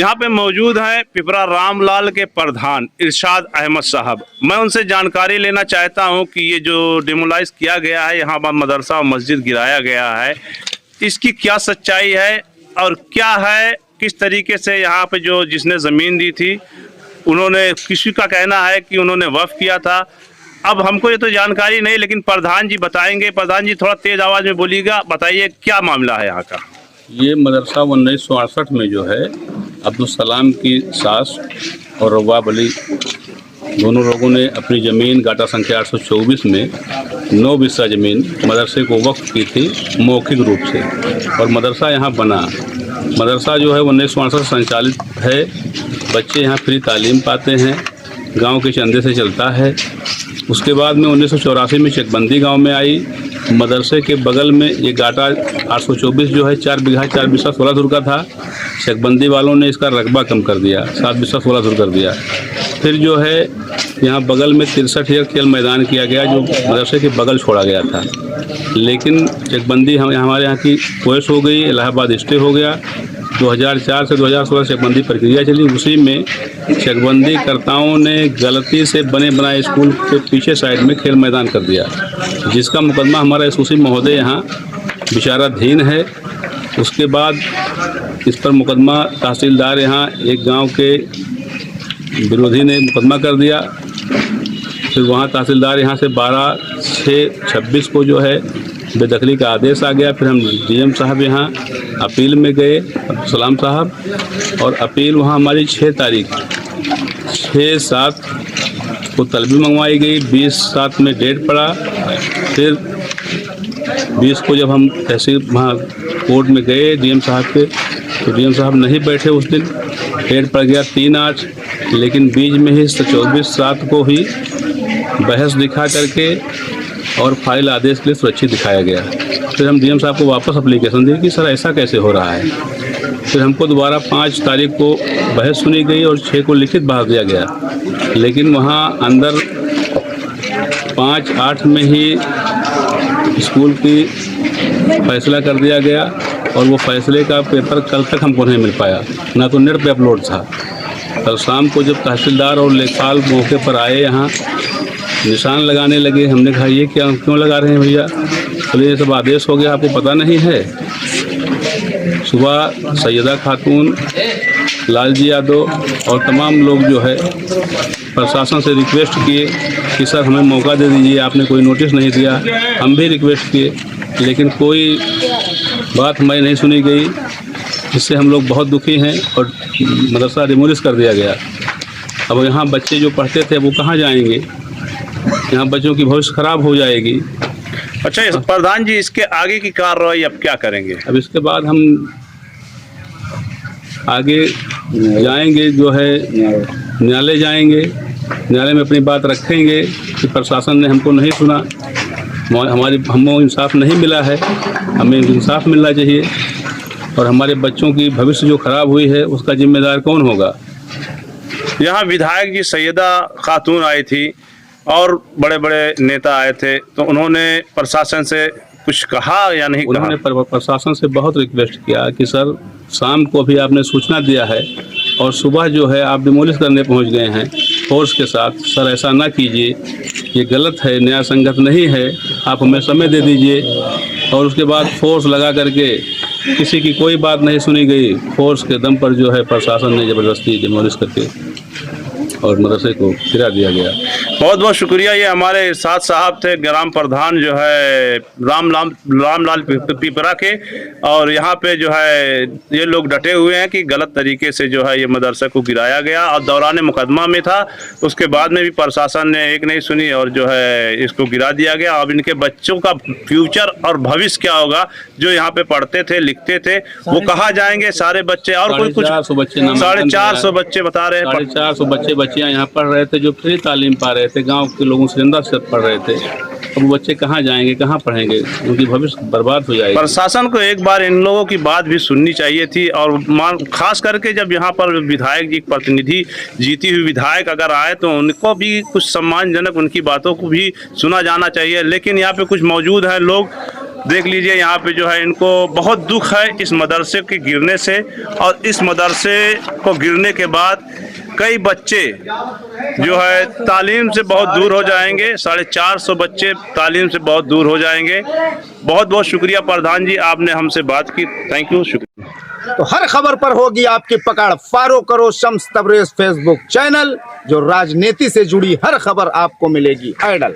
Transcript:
यहाँ पे मौजूद हैं पिपरा रामलाल के प्रधान इरशाद अहमद साहब। मैं उनसे जानकारी लेना चाहता हूँ कि ये जो डिमोलाइज किया गया है, यहाँ पर मदरसा और मस्जिद गिराया गया है, इसकी क्या सच्चाई है और क्या है, किस तरीके से यहाँ पे जो जिसने ज़मीन दी थी उन्होंने, किसी का कहना है कि उन्होंने वक्फ किया था। अब हमको ये तो जानकारी नहीं, लेकिन प्रधान जी बताएंगे। प्रधान जी थोड़ा तेज़ आवाज़ में बोलिएगा, बताइए क्या मामला है यहाँ का। ये मदरसा 1968 में जो है अब्दुल सलाम की सास और रवाब अली दोनों लोगों ने अपनी ज़मीन गाटा संख्या 824 में 9 बिस्सा ज़मीन मदरसे को वक्फ की थी मौखिक रूप से, और मदरसा यहाँ बना। मदरसा जो है 1968 संचालित है। बच्चे यहाँ फ्री तालीम पाते हैं, गांव के चंदे से चलता है। उसके बाद में 1984 में चकबंदी गांव में आई। मदरसे के बगल में ये गाटा 824 जो है 4 बीघा 4 बिस्सा 16 धुर का था। चकबंदी वालों ने इसका रकबा कम कर दिया, 7 बिस्सा 16 धुर कर दिया। फिर जो है यहाँ बगल में 63 एकड़ खेल मैदान किया गया, जो मदरसे के बगल छोड़ा गया था। लेकिन चकबंदी हमारे यहाँ की कोर्स हो गई, इलाहाबाद स्टे हो गया। 2004 से 2016 चकबंदी प्रक्रिया चली। उसी में चकबंदी कर्ताओं ने गलती से बने बनाए स्कूल के पीछे साइड में खेल मैदान कर दिया, जिसका मुकदमा हमारा एसओसी महोदय यहाँ विचाराधीन है। उसके बाद इस पर मुकदमा तहसीलदार यहाँ एक गांव के विरोधी ने मुकदमा कर दिया। फिर वहाँ तहसीलदार यहाँ से 12/6/26 को जो है बेदखली का आदेश आ गया। फिर हम डीएम साहब यहाँ अपील में गए, अब्दुल सलाम साहब, और अपील वहाँ हमारी 6 तारीख 6/7 को तलबी मंगवाई गई। 20/7 में डेट पड़ा। फिर 20 को जब हम तहसील वहाँ कोर्ट में गए डीएम साहब के, तो डीएम साहब नहीं बैठे उस दिन। डेट पड़ गया 3/8, लेकिन बीच में ही 24/7 को ही बहस दिखा करके और फाइल आदेश के लिए सुरक्षित दिखाया गया। फिर हम डीएम साहब को वापस एप्लीकेशन दी कि सर ऐसा कैसे हो रहा है। फिर हमको दोबारा 5 तारीख को बहस सुनी गई और 6 को लिखित बाहर दिया गया। लेकिन वहाँ अंदर 5/8 में ही स्कूल की फैसला कर दिया गया, और वो फैसले का पेपर कल तक हमको नहीं मिल पाया, ना तो नेट पे अपलोड था। कल शाम को जब तहसीलदार और लेखपाल मौके पर आए, यहाँ निशान लगाने लगे। हमने कहा ये क्या, क्यों लगा रहे हैं भैया? बोले ये सब आदेश हो गया, आपको पता नहीं है। सुबह सैयदा खातून, लालजी यादव और तमाम लोग जो है प्रशासन से रिक्वेस्ट किए कि सर हमें मौका दे दीजिए, आपने कोई नोटिस नहीं दिया। हम भी रिक्वेस्ट किए, लेकिन कोई बात हमारी नहीं सुनी गई, जिससे हम लोग बहुत दुखी हैं और मदरसा डिमोलिश कर दिया गया। अब यहाँ बच्चे जो पढ़ते थे वो कहाँ जाएंगे? यहाँ बच्चों की भविष्य खराब हो जाएगी। अच्छा प्रधान जी, इसके आगे की कार्रवाई अब क्या करेंगे? अब इसके बाद हम आगे जाएंगे, जो है न्यायालय जाएंगे। न्यायालय में अपनी बात रखेंगे कि प्रशासन ने हमको नहीं सुना, हमको इंसाफ नहीं मिला है, हमें इंसाफ मिलना चाहिए, और हमारे बच्चों की भविष्य जो खराब हुई है उसका जिम्मेदार कौन होगा। यहाँ विधायक जी सैयदा खातून आई थी और बड़े बड़े नेता आए थे, तो उन्होंने प्रशासन से कुछ कहा या नहीं? उन्होंने प्रशासन से बहुत रिक्वेस्ट किया कि सर शाम को भी आपने सूचना दिया है और सुबह जो है आप डिमोलिश करने पहुंच गए हैं फोर्स के साथ। सर ऐसा ना कीजिए, ये गलत है, न्याय संगत नहीं है, आप हमें समय दे दीजिए। और उसके बाद फोर्स लगा करके किसी की कोई बात नहीं सुनी गई। फोर्स के दम पर जो है प्रशासन ने ज़बरदस्ती डिमोलिश करके और मदरसे को गिरा दिया गया। बहुत बहुत शुक्रिया। ये हमारे इरशाद साहब थे, ग्राम प्रधान जो है रामलाल पिपरा के, और यहाँ पे जो है ये लोग डटे हुए हैं कि गलत तरीके से जो है ये मदरसे को गिराया गया, और दौरान मुकदमा में था। उसके बाद में भी प्रशासन ने एक नहीं सुनी और जो है इसको गिरा दिया गया। अब इनके बच्चों का फ्यूचर और भविष्य क्या होगा? जो यहाँ पे पढ़ते थे, लिखते थे, वो कहाँ जाएंगे सारे बच्चे? और कोई कुछ 450 बच्चे बता रहे हैं, 450 बच्चियाँ यहाँ पढ़ रहे थे, जो फ्री तालीम पा रहे थे, गांव के लोगों से चंदा से पढ़ रहे थे। अब वो बच्चे कहाँ जाएंगे, कहाँ पढ़ेंगे? उनकी भविष्य बर्बाद हो जाएगी। प्रशासन को एक बार इन लोगों की बात भी सुननी चाहिए थी, और खास करके जब यहाँ पर विधायक जी प्रतिनिधि, जीती हुई विधायक अगर आए, तो उनको भी कुछ सम्मानजनक उनकी बातों को भी सुना जाना चाहिए। लेकिन यहाँ पे कुछ मौजूद हैं लोग, देख लीजिए यहाँ पे जो है इनको बहुत दुख है इस मदरसे के गिरने से, और इस मदरसे को गिरने के बाद कई बच्चे जो है तालीम से बहुत दूर हो जाएंगे। 450 बच्चे तालीम से बहुत दूर हो जाएंगे। बहुत बहुत शुक्रिया प्रधान जी, आपने हमसे बात की। थैंक यू, शुक्रिया। तो हर खबर पर होगी आपकी पकड़। फॉलो करो शम्स तबरेज़ फेसबुक चैनल, जो राजनीति से जुड़ी हर खबर आपको मिलेगी। आइडल।